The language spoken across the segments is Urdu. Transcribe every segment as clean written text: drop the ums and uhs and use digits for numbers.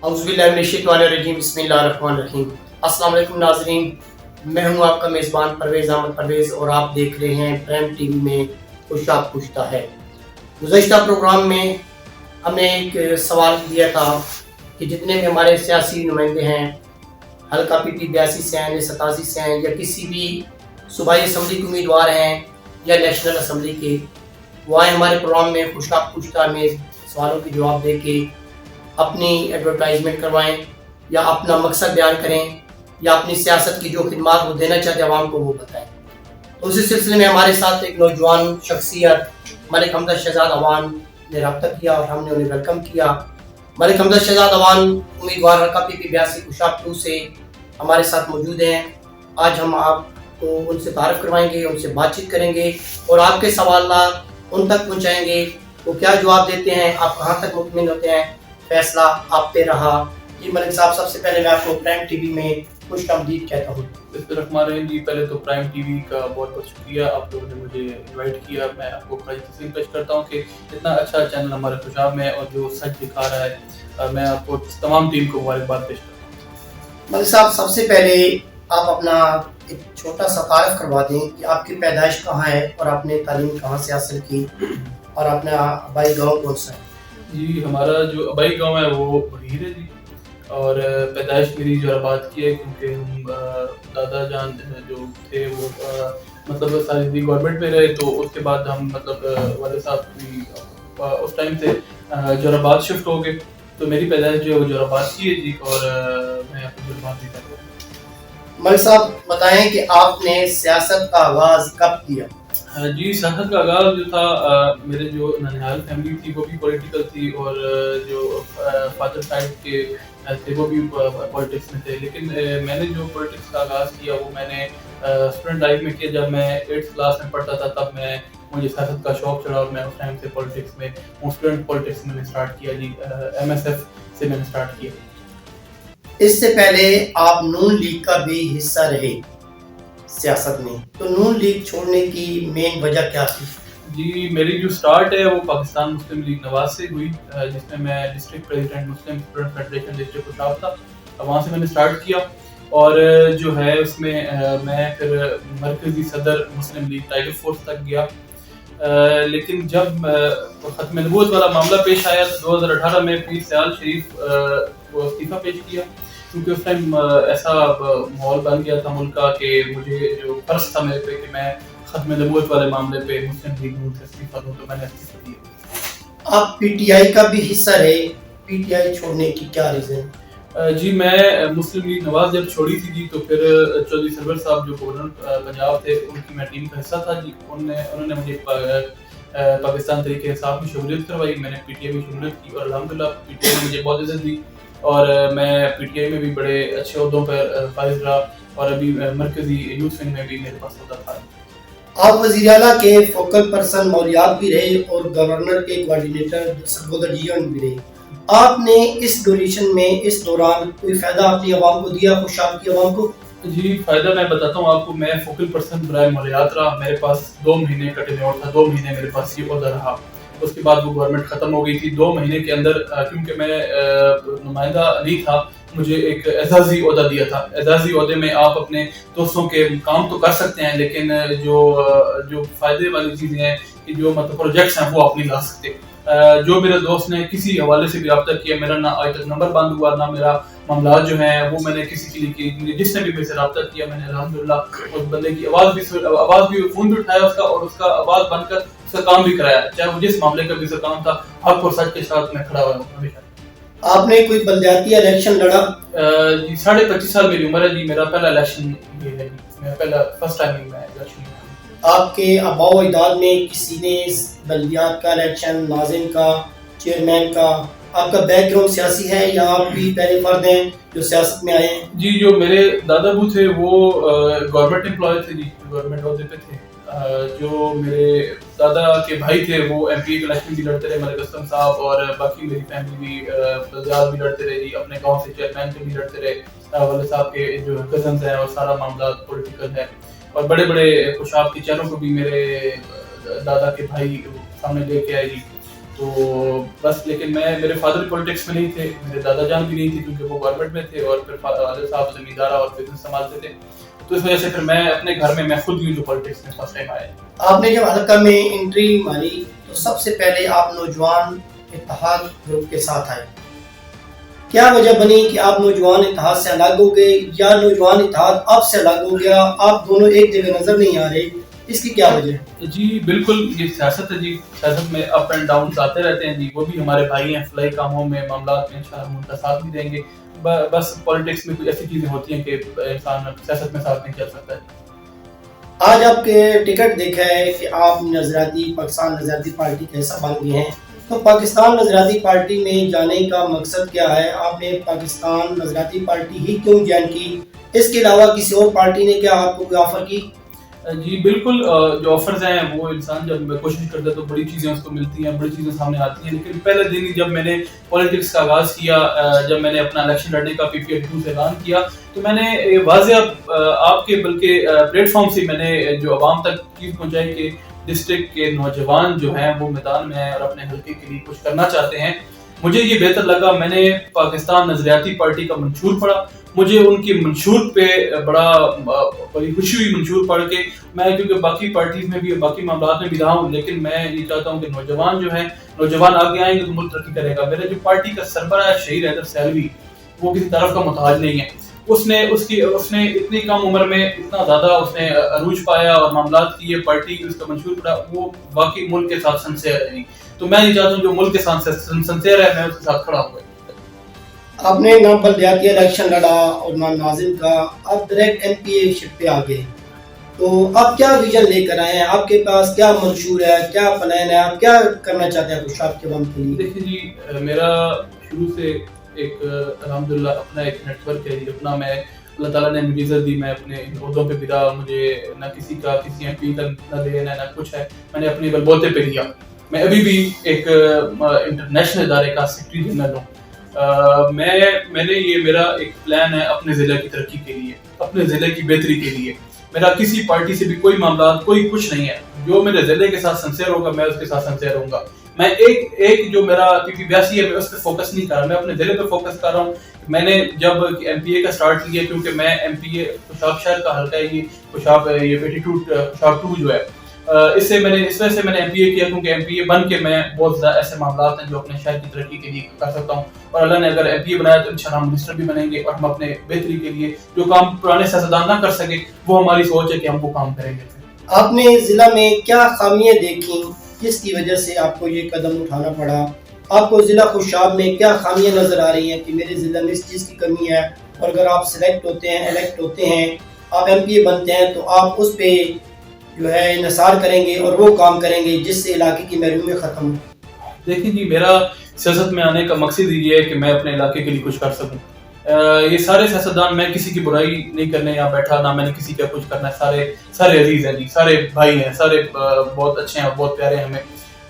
اعوذ باللہ من الشیطان الرجیم بسم اللہ الرحمن الرحیم۔ السلام علیکم ناظرین، میں ہوں آپ کا میزبان پرویز احمد پرویز اور آپ دیکھ رہے ہیں پرائم ٹی وی میں خوشاب پوچھتا ہے۔ گزشتہ پروگرام میں ہم نے ایک سوال دیا تھا کہ جتنے بھی ہمارے سیاسی نمائندے ہیں، حلقہ پی پی 82 سے ہیں یا 87 سے ہیں یا کسی بھی صوبائی اسمبلی کے امیدوار ہیں یا نیشنل اسمبلی کے، وہ آئے ہمارے پروگرام میں خوشاب پوچھتا میں سوالوں کے جواب دے کے اپنی ایڈورٹائزمنٹ کروائیں یا اپنا مقصد بیان کریں یا اپنی سیاست کی جو خدمات وہ دینا چاہتے ہیں عوام کو وہ بتائیں۔ تو اسی سلسلے میں ہمارے ساتھ ایک نوجوان شخصیت ملک حمزہ شہزاد اوان نے رابطہ کیا اور ہم نے انہیں ویلکم کیا۔ ملک حمزہ شہزاد اوان امیدوار حلقہ پی پی 82 خوشاب 2 سے ہمارے ساتھ موجود ہیں۔ آج ہم آپ کو ان سے تعارف کروائیں گے، ان سے بات چیت کریں گے اور آپ کے سوالات ان تک پہنچائیں گے، وہ کیا جواب دیتے ہیں، آپ کہاں تک مطمئن ہوتے ہیں، فیصلہ آپ پہ رہا۔ جی ملک صاحب، سب سے پہلے میں آپ کو پرائم ٹی وی میں خوش آمدید کہتا ہوں۔ بسم اللہ الرحمن الرحیم۔ جی پہلے تو پرائم ٹی وی کا بہت بہت شکریہ، آپ لوگوں نے مجھے انوائٹ کیا۔ میں آپ کو خراج تسلیم پیش کرتا ہوں کہ اتنا اچھا چینل ہمارے خوشاب میں اور جو سچ دکھا رہا ہے، میں آپ کو تمام ٹیم کو مبارکباد پیش کرتا ہوں۔ ملک صاحب، سب سے پہلے آپ اپنا ایک چھوٹا سا تعارف کروا دیں کہ آپ کی پیدائش کہاں ہے اور آپ نے تعلیم کہاں سے حاصل کی اور اپنا آبائی گاؤں کون سا ہے؟ جی ہمارا جو آبائی گاؤں ہے وہ بحیر ہے جی، اور پیدائش میری جوراباد کی ہے، کیونکہ ہم دادا جان جو تھے وہ مطلب ساری گورنمنٹ میں رہے، تو اس کے بعد ہم مطلب والد صاحب بھی اس ٹائم سے جوراباد شفٹ ہو گئے، تو میری پیدائش جو ہے وہ جوراباد کی ہے جی، اور میں اپنی جوراباد بھی کر رہا ہوں۔ ملک صاحب بتائیں کہ آپ نے سیاست کا آغاز کب کیا؟ جی سیاست کا آغاز جو تھا، میرے جو ننیال فیملی تھی وہ بھی پولیٹیکل تھی، اور جو فادر سائڈ کے تھے وہ بھی پولیٹکس میں تھے، لیکن میں نے جو پولیٹکس کا آغاز کیا وہ میں نے اسٹوڈنٹ لائف میں کیا۔ جب میں 8th کلاس میں پڑھتا تھا تب مجھے سیاست کا شوق چڑھا اور میں اس ٹائم سے پولیٹکس میں اسٹوڈنٹ پولیٹکس میں نے اسٹارٹ کیا جی، MSF سے میں نے اسٹارٹ کیا۔ اس سے پہلے آپ نون لیگ کا بھی حصہ رہے سیاست میں، تو نون لیگ چھوڑنے کی مین وجہ کیا تھی؟ جی میری جو سٹارٹ ہے وہ پاکستان مسلم لیگ نواز سے ہوئی، جس میں میں ڈسٹرکٹ پریزیڈنٹ مسلم اسٹوڈنٹ فیڈریشن ڈسٹرکٹ خوشاب تھا، وہاں سے میں نے سٹارٹ کیا، اور جو ہے اس میں میں پھر مرکزی صدر مسلم لیگ ٹائیگر فورس تک گیا، لیکن جب ختم نبوت والا معاملہ پیش آیا تو 2018 میں پیر سیال شریف کو استعفیٰ پیش کیا، کیونکہ اس ٹائم ایسا ماحول بن گیا تھا ملک کا کہ مجھے جو فرض تھا میرے پہ کہ میں ختم نبوت والے معاملے پہ مسلم لیگ نون سے استعفیٰ دوں، تو میں نے استعفیٰ دیا۔ آپ پی ٹی آئی کا بھی حصہ رہے، پی ٹی آئی چھوڑنے کی کیا ریزن؟ جی میں مسلم لیگ نواز جب چھوڑی تھی جی، تو پھر چودھری سرور صاحب جو گورنر پنجاب تھے ان کی میں ٹیم کا حصہ تھا جی، انہوں نے مجھے پاکستان تحریک انصاف میں شمولیت کروائی، میں نے پی ٹی آئی میں شمولیت کی، اور الحمدللہ پی ٹی آئی نے مجھے بہت عزت دی، اور میں پی ٹی آئی میں بھی بڑے اچھے عہدوں پر فائز رہا، اور ابھی مرکزی یوتھ ونگ میں بھی میرے پاس عہدہ تھا۔ آپ وزیر اعلیٰ کے فوکل پرسن مولیات بھی رہے اور گورنر کے کوارڈینیٹر سرگودا ڈیون بھی رہے، آپ نے اس ڈوریشن میں اس دوران کوئی فائدہ اپنی عوام کو دیا، خوشاب کی عوام کو؟ جی فائدہ میں بتاتا ہوں آپ کو، میں فوکل پرسن برائے مولیات رہا، میرے پاس 2 مہینے کا ٹینیور تھا، 2 مہینے میرے پاس یہ عہدہ رہا، اس کے بعد وہ گورنمنٹ ختم ہو گئی تھی۔ 2 مہینے کے اندر کیونکہ میں نمائندہ نہیں تھا، مجھے ایک اعزازی عہدہ دیا تھا۔ اعزازی عہدے میں آپ اپنے دوستوں کے کام تو کر سکتے ہیں، لیکن جو فائدے والی چیزیں ہیں کہ جو مطلب پروجیکٹس ہیں وہ آپ نہیں لا سکتے۔ جو میرے دوست نے کسی حوالے سے بھی رابطہ کیا، میرا نہ آج تک نمبر بند ہوا، نہ میرا معاملات جو ہیں وہ میں نے کسی کے لیے کی، جس نے بھی میرے سے رابطہ کیا میں نے الحمدللہ اس بندے کی آواز بھی فون بھی اٹھایا اس کا، اور اس کا آواز بن کر اس کا کام بھی کرایا، چاہے وہ جس معاملے کا بھی اس کا کام تھا، حق اور سچ کے ساتھ میں کھڑا ہوا ہوں ہمیشہ۔ آپ نے کوئی بلدیاتی الیکشن لڑا؟ جی 25.5 سال میری عمر ہے جی، میرا پہلا الیکشن یہ ہے جی، میرا پہلا فرسٹ ٹائم میں الیکشن۔ آپ کے آباء و اجداد میں کسی نے بلدیات کا الیکشن، ناظم کا، چیئرمین کا، آپ کا بیک گراؤنڈ سیاسی ہے یا آپ بھی پہلے فرد ہیں جو سیاست میں آئے ہیں؟ جی جو میرے دادا ابو تھے وہ گورنمنٹ امپلائی تھے جی، گورنمنٹ عہدے پہ تھے۔ جو میرے دادا کے بھائی تھے وہ ایم پی کے الیکشن بھی لڑتے رہے، ملک اسلم صاحب، اور باقی میری فیملی بھی بلدیات بھی لڑتے رہے جی، اپنے گاؤں سے چیئرمین کے بھی لڑتے رہے، والد صاحب کے جو کزنز ہیں اور سارا معاملات پولیٹیکل ہے، اور بڑے بڑے خوشاب کے چینوں کو بھی میرے دادا کے بھائی سامنے لے کے آئے جی۔ تو بس لیکن میرے فادر پولیٹکس میں نہیں تھے, میرے دادا جان بھی نہیں تھے کیونکہ وہ گورنمنٹ میں تھے, اور پھر والد صاحب زمیندارہ اور بزنس سنبھالتے تھے. تو اس وجہ سے پھر میں اپنے گھر میں خود ہی جو پولیٹکس میں فرسٹ ٹائم آیا. آپ نے جب حلقہ میں انٹری ماری تو سب سے پہلے آپ نوجوان اتحاد گروپ کے ساتھ آئے. کیا وجہ بنی کہ آپ نوجوان اتحاد سے الگ ہو گئے, یا نوجوان اتحاد آپ سے الگ ہو گیا, آپ دونوں ایک جگہ نظر نہیں آ رہے, اس کی کیا وجہ ہے؟ جی بالکل, یہ سیاست ہے جی, سیاست میں اپ اینڈ ڈاؤنز آتے رہتے ہیں جی. وہ بھی ہمارے بھائی ہیں, فلاحی کاموں میں, معاملات میں انشاءاللہ ہم ان کا ساتھ بھی دیں گے. بس پولیٹکس میں کچھ ایسی چیزیں ہوتی ہیں کہ انسان سیاست میں ساتھ نہیں چل سکتا ہے. آج آپ کے ٹکٹ دیکھا ہے کہ آپ نظریاتی پاکستان نظریاتی پارٹی کا حصہ بن گئے ہیں, تو پاکستان نظریاتی پارٹی میں جانے کا مقصد کیا ہے؟ آپ نے پاکستان نظریاتی پارٹی ہی کیوں جوائن کی؟ اس کے علاوہ کسی اور پارٹی نے کیا آپ کو کوئی آفر کی؟ جی بالکل, جو آفرز ہیں وہ انسان جب کوشش کرتا ہے تو بڑی چیزیں اس کو ملتی ہیں, بڑی چیزیں سامنے آتی ہیں. لیکن پہلے دن ہی جب میں نے پولیٹکس کا آغاز کیا, جب میں نے اپنا الیکشن لڑنے کا PPI-2 سے اعلان کیا, تو میں نے واضح آپ کے بلکہ پلیٹ فارم سے میں نے جو عوام تک چیز پہنچائی کہ ڈسٹرکٹ کے نوجوان جو ہیں وہ میدان میں ہیں اور اپنے حلقے کے لیے کچھ کرنا چاہتے ہیں. مجھے یہ بہتر لگا, میں نے پاکستان نظریاتی پارٹی کا منشور پڑھا, مجھے ان کی منشور پہ بڑی خوشی ہوئی. منشور پڑھ کے میں, کیونکہ باقی پارٹیز میں بھی باقی معاملات میں بھی رہا ہوں, لیکن میں یہ چاہتا ہوں کہ نوجوان جو ہیں, نوجوان آگے آئیں گے تو ملک ترقی کرے گا. میرے جو پارٹی کا سربراہ ہے شہید حیدر سیلوی, وہ کسی طرف کا محتاج نہیں ہے. اس نے اتنی کم عمر میں اتنا زیادہ اس نے عروج پایا اور معاملات کی, یہ پارٹی اس کا منشور پڑا, وہ واقعی ملک کے ساتھ سنسیئر ہے. تو میں یہ چاہتا ہوں جو ملک کے ساتھ سنسیئر ہے, میں اس کے ساتھ کھڑا ہوں. آپ نے نہ بلدیاتی الیکشن لڑا اور نہ ناظم کا, آپ ڈائریکٹ MPA شپ پہ آ گئے. تو آپ کیا ویژن لے کر آئے ہیں؟ آپ کے پاس کیا منشور ہے, کیا پلان ہے, آپ کیا کرنا چاہتے ہیں خوشحال کے عوام کے لیے؟ دیکھیں جی, میرا شروع سے ایک الحمدللہ اپنا ایک نیٹ ورک ہے جی. اپنا میں اللہ تعالیٰ نے مجھے عزت دی, میں اپنے عہدوں پہ بھی رہا, مجھے نہ کسی MP کا نہ لینا نہ کچھ ہے, میں نے اپنے بلبوتے پہ لیا. میں ابھی بھی ایک انٹرنیشنل ادارے کا سیکرٹری جنرل ہوں. میں نے یہ میرا ایک پلان ہے اپنے ضلع کی ترقی کے لیے, اپنے ضلع کی بہتری کے لیے. میرا کسی پارٹی سے بھی کوئی معاملات, کوئی کچھ نہیں ہے. جو میرے ضلع کے ساتھ سنسیئر ہوگا میں اس کے ساتھ سنسیئر ہوں گا. میں ایک جو میرا PP82 ہے میں اس پہ فوکس نہیں کر رہا, میں اپنے ضلع پہ فوکس کر رہا ہوں. میں نے جب MPA کا سٹارٹ کیا, کیونکہ میں MPA خوشاب شہر کا حلقہ ہے, یہ خوشاب 2 جو ہے, اس وجہ سے میں نے MPA کیا, کیونکہ MPA بن کے میں بہت زیادہ ایسے معاملات ہیں جو اپنے شہر کی ترقی کے لیے کر سکتا ہوں. اور اللہ نے اگر MPA بنایا تو انشاءاللہ ہم منسٹر بھی بنیں گے, اور ہم اپنے بہتری کے لیے جو کام پرانے سیاستدان نہ کر سکے وہ ہماری سوچ ہے کہ ہم وہ کام کریں گے. آپ نے ضلع میں کیا خامیاں دیکھی جس کی وجہ سے آپ کو یہ قدم اٹھانا پڑا؟ آپ کو ضلع خوشاب میں کیا خامیاں نظر آ رہی ہیں کہ میرے ضلع میں اس چیز کی کمی ہے, اور اگر آپ سلیکٹ ہوتے ہیں, الیکٹ ہوتے ہیں, آپ MPA بنتے ہیں, تو آپ اس پہ جو ہے انحصار کریں گے اور وہ کام کریں گے جس سے علاقے کی محرومیت ختم ہو؟ دیکھیں جی, میرا سیاست میں آنے کا مقصد یہ ہے کہ میں اپنے علاقے کے لیے کچھ کر سکوں. یہ سارے سیاستدان, میں کسی کی برائی نہیں کرنے یہاں بیٹھا, نہ میں نے کسی کا کچھ کرنا ہے. سارے عزیز ہیں جی, سارے بھائی ہیں, سارے بہت اچھے ہیں, بہت پیارے ہیں ہمیں.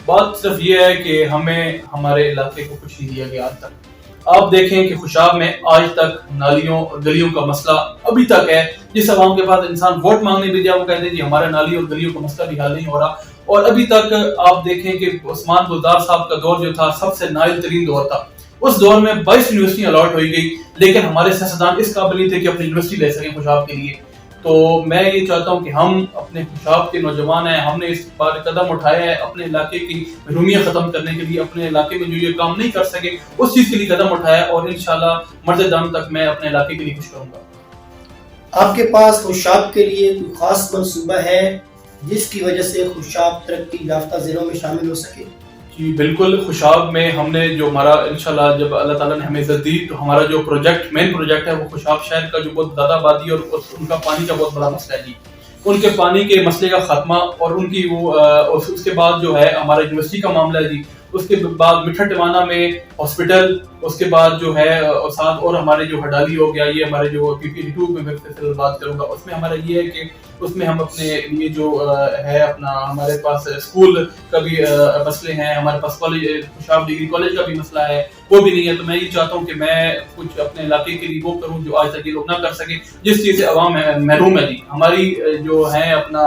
بات صرف یہ ہے کہ ہمیں ہمارے علاقے کو کچھ نہیں دیا گیا آج تک. آپ دیکھیں کہ خوشاب میں آج تک نالیوں اور گلیوں کا مسئلہ ابھی تک ہے. جس عوام کے پاس انسان ووٹ مانگنے بھی جائے وہ کہتے ہیں جی ہمارے نالیوں اور گلیوں کا مسئلہ بھی حل نہیں ہو رہا. اور ابھی تک آپ دیکھیں کہ عثمان گلزار صاحب کا دور جو تھا سب سے نائل ترین دور تھا. اس دور میں 22 یونیورسٹیاں الاٹ ہوئی گئی, لیکن ہمارے سیاستدان اس قابل نہیں تھے کہ اپنی یونیورسٹی لے سکیں خوشاب کے لیے. تو میں یہ چاہتا ہوں کہ ہم اپنے خوشاب کے نوجوان ہیں, ہم نے اس بار قدم اٹھایا ہے اپنے علاقے کی محرومیت ختم کرنے کے لیے, اپنے علاقے میں جو یہ کام نہیں کر سکے اس چیز کے لیے قدم اٹھایا, اور انشاءاللہ مرد دم تک میں اپنے علاقے کے لیے کچھ کروں گا. آپ کے پاس خوشاب کے لیے کوئی خاص منصوبہ ہے جس کی وجہ سے خوشاب ترقی یافتہ ضلعوں میں شامل ہو سکے؟ جی بالکل, خوشاب میں ہم نے جو ہمارا انشاءاللہ جب اللہ تعالیٰ نے ہمیں عزت دی تو ہمارا جو مین پروجیکٹ ہے وہ خوشاب شہر کا جو بہت زیادہ آبادی اور ان کا پانی کا بہت بڑا مسئلہ ہے جی. ان کے پانی کے مسئلے کا خاتمہ, اور ان کی اس کے بعد جو ہے ہمارا یونیورسٹی کا معاملہ ہے جی. اس کے بعد مٹھا ٹمانا میں ہاسپٹل, اس کے بعد جو ہے ساتھ اور ہمارے جو ہڈالی ہو گیا, یہ ہمارے جو PP2 میں میں بات کروں گا, اس میں ہمارا یہ ہے کہ اس میں ہم اپنے یہ جو ہے اپنا ہمارے پاس اسکول کا بھی مسئلے ہیں, ہمارے پاس کالج خوشاب ڈگری کالج کا بھی مسئلہ ہے, وہ بھی نہیں ہے. تو میں یہ چاہتا ہوں کہ میں کچھ اپنے علاقے کے لیے وہ کروں جو آج تک یہ لوگ نہ کر سکے, جس چیز سے عوام محروم ہے جی. ہماری جو ہے اپنا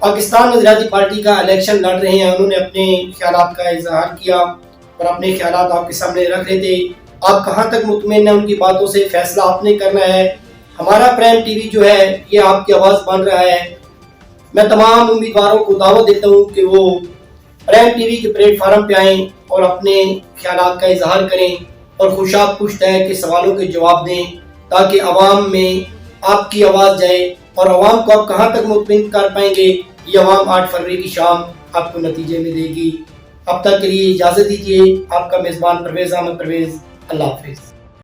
پاکستان نظریاتی پارٹی کا الیکشن لڑ رہے ہیں، انہوں نے اپنے خیالات کا اظہار کیا اور اپنے خیالات آپ کے سامنے رکھ رہے تھے. آپ کہاں تک مطمئن ہیں ان کی باتوں سے، فیصلہ آپ نے کرنا ہے. ہمارا پرائم ٹی وی جو ہے یہ آپ کی آواز بن رہا ہے. میں تمام امیدواروں کو دعوت دیتا ہوں کہ وہ پرائم ٹی وی کے پلیٹ فارم پہ آئیں اور اپنے خیالات کا اظہار کریں اور خوشاب پشت ہے کہ سوالوں کے جواب دیں، تاکہ عوام میں آپ کی آواز جائے. اور عوام کو آپ کہاں تک مطمئن کر پائیں گے، یہ عوام 8 فروری کی شام آپ کو نتیجے میں دے گی. اب تک کے لیے اجازت دیجیے. آپ کا میزبان پرویز احمد پرویز. اللہ حافظ.